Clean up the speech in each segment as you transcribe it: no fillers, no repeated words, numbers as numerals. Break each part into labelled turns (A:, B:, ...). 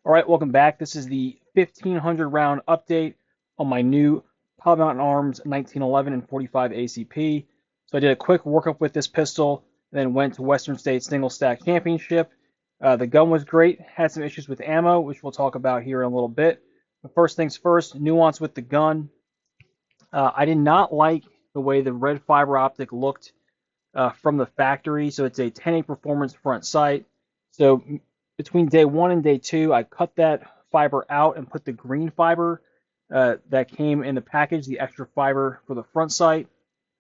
A: All right, welcome back. This is the 1500 round update on my new Pop Mountain Arms 1911 and 45 ACP. So I did a quick workup with this pistol, and then went to Western States Single Stack Championship. The gun was great, had some issues with ammo, which we'll talk about here in a little bit. But first things first, nuance with the gun. I did not like the way the red fiber optic looked from the factory. So it's a 10A performance front sight. So between day one and day two, I cut that fiber out and put the green fiber that came in the package, the extra fiber for the front sight.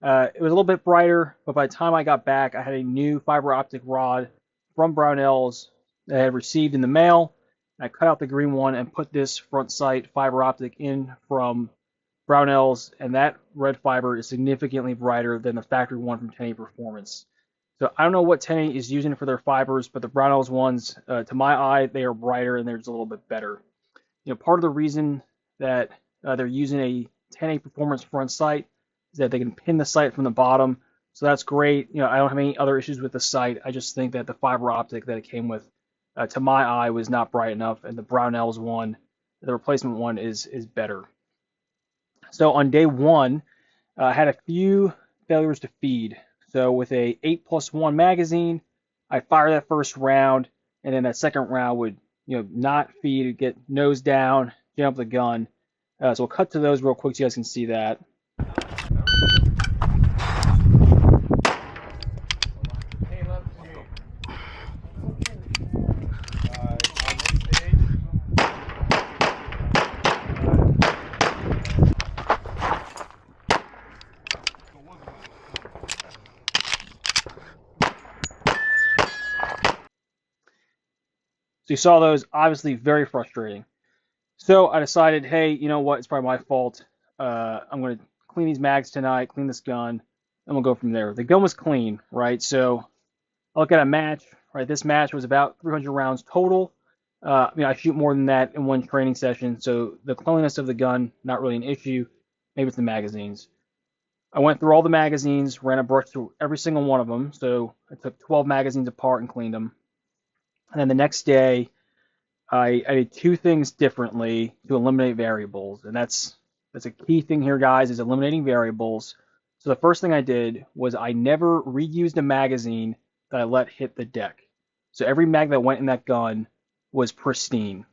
A: It was a little bit brighter, but by the time I got back, I had a new fiber optic rod from Brownells that I had received in the mail. I cut out the green one and put this front sight fiber optic in from Brownells, and that red fiber is significantly brighter than the factory one from 10A Performance. So I don't know what 10A is using for their fibers, but the Brownells ones, to my eye, they are brighter and they're just a little bit better. Part of the reason that they're using a 10A Performance front sight is that they can pin the sight from the bottom. So that's great. I don't have any other issues with the sight. I just think that the fiber optic that it came with, to my eye, was not bright enough, and the Brownells one, the replacement one, is better. So on day one, I had a few failures to feed. So with a 8+1 magazine, I fire that first round, and then that second round would, not feed, get nose down, jam up the gun. So we'll cut to those real quick so you guys can see that. So you saw those, obviously very frustrating. So I decided, hey, you know what? It's probably my fault. I'm going to clean these mags tonight, clean this gun, and we'll go from there. The gun was clean, right? So I look at a match, right? This match was about 300 rounds total. I shoot more than that in one training session, so the cleanliness of the gun, not really an issue. Maybe it's the magazines. I went through all the magazines, ran a brush through every single one of them. So I took 12 magazines apart and cleaned them. And then the next day, I did two things differently to eliminate variables, and that's a key thing here, guys, is eliminating variables. So the first thing I did was I never reused a magazine that I let hit the deck. So every mag that went in that gun was pristine.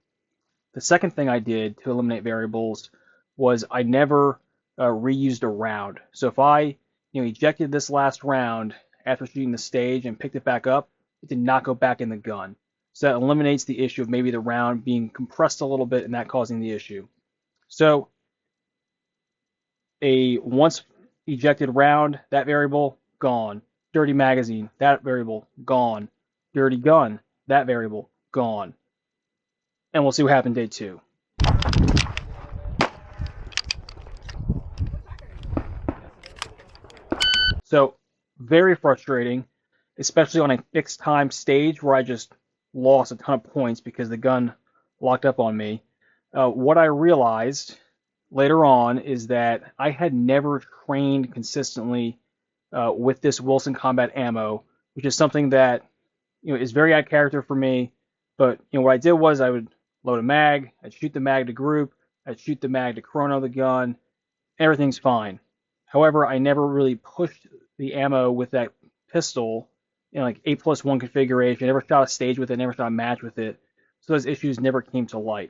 A: The second thing I did to eliminate variables was I never reused a round. So if I ejected this last round after shooting the stage and picked it back up, it did not go back in the gun. So that eliminates the issue of maybe the round being compressed a little bit and that causing the issue. So a once ejected round, that variable, gone. Dirty magazine, that variable, gone. Dirty gun, that variable, gone. And we'll see what happened day two. So very frustrating, especially on a fixed time stage where I just lost a ton of points because the gun locked up on me. What I realized later on is that I had never trained consistently with this Wilson Combat ammo, which is something that is very out of character for me. But what I did was I would load a mag, I'd shoot the mag to group, I'd shoot the mag to chrono the gun, everything's fine. However, I never really pushed the ammo with that pistol like 8+1 configuration. I never shot a stage with it, never shot a match with it. So those issues never came to light.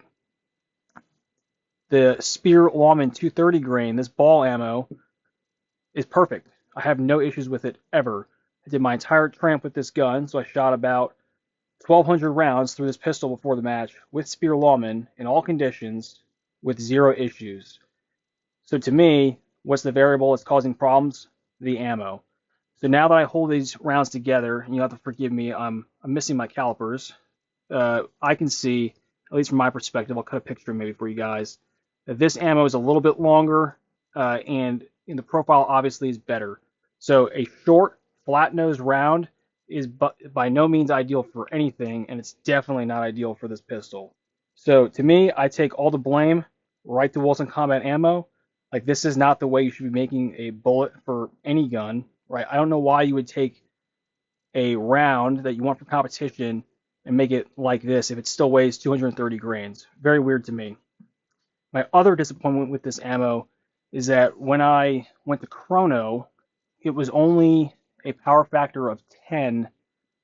A: The Speer Lawman 230 grain, this ball ammo, is perfect. I have no issues with it ever. I did my entire tramp with this gun, so I shot about 1,200 rounds through this pistol before the match with Speer Lawman in all conditions with zero issues. So to me, what's the variable that's causing problems? The ammo. So now that I hold these rounds together, and you have to forgive me, I'm missing my calipers. I can see, at least from my perspective, I'll cut a picture maybe for you guys, that this ammo is a little bit longer, and in the profile obviously is better. So a short, flat-nosed round is by no means ideal for anything, and it's definitely not ideal for this pistol. So to me, I take all the blame right to Wilson Combat Ammo. Like, this is not the way you should be making a bullet for any gun. Right? I don't know why you would take a round that you want for competition and make it like this if it still weighs 230 grains. Very weird to me. My other disappointment with this ammo is that when I went to chrono, it was only a power factor of 10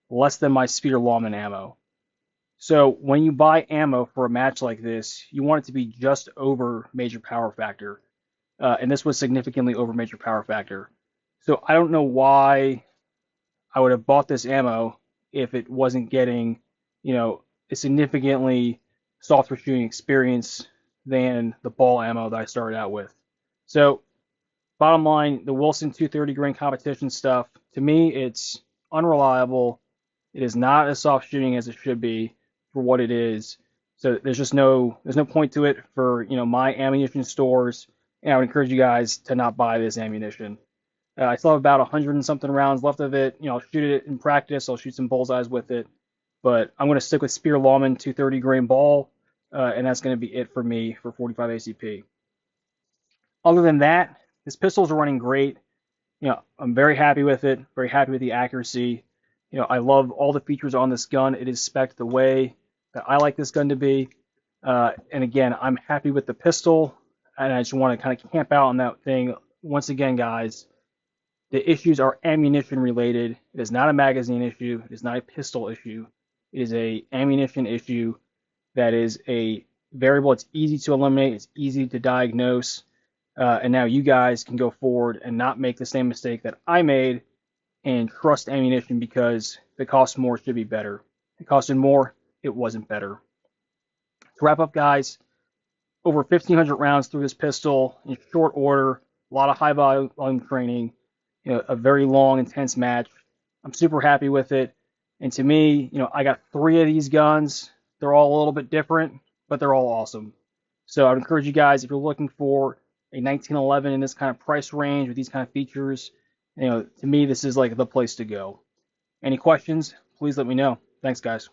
A: less than my speeder lawman ammo. So when you buy ammo for a match like this, you want it to be just over major power factor, and this was significantly over major power factor. So I don't know why I would have bought this ammo if it wasn't getting, a significantly softer shooting experience than the ball ammo that I started out with. So bottom line, the Wilson 230 grain competition stuff, to me, it's unreliable. It is not as soft shooting as it should be for what it is. So there's no point to it for my ammunition stores. And I would encourage you guys to not buy this ammunition. I still have about 100 and something rounds left of it. I'll shoot it in practice. I'll shoot some bullseyes with it. But I'm going to stick with Spear Lawman 230 grain ball, and that's going to be it for me for 45 ACP. Other than that, this pistol's running great. I'm very happy with it. Very happy with the accuracy. I love all the features on this gun. It is spec'd the way that I like this gun to be. And again, I'm happy with the pistol, and I just want to kind of camp out on that thing. Once again, guys, the issues are ammunition related. It is not a magazine issue. It is not a pistol issue. It is a ammunition issue that is a variable. It's easy to eliminate. It's easy to diagnose. And now you guys can go forward and not make the same mistake that I made and trust ammunition because if it costs more, it should be better. If it costed more, it wasn't better. To wrap up, guys, over 1,500 rounds through this pistol in short order, a lot of high volume training, a very long, intense match. I'm super happy with it. And to me, I got 3 of these guns. They're all a little bit different, but they're all awesome. So I'd encourage you guys, if you're looking for a 1911 in this kind of price range with these kind of features, to me, this is like the place to go. Any questions? Please let me know. Thanks, guys.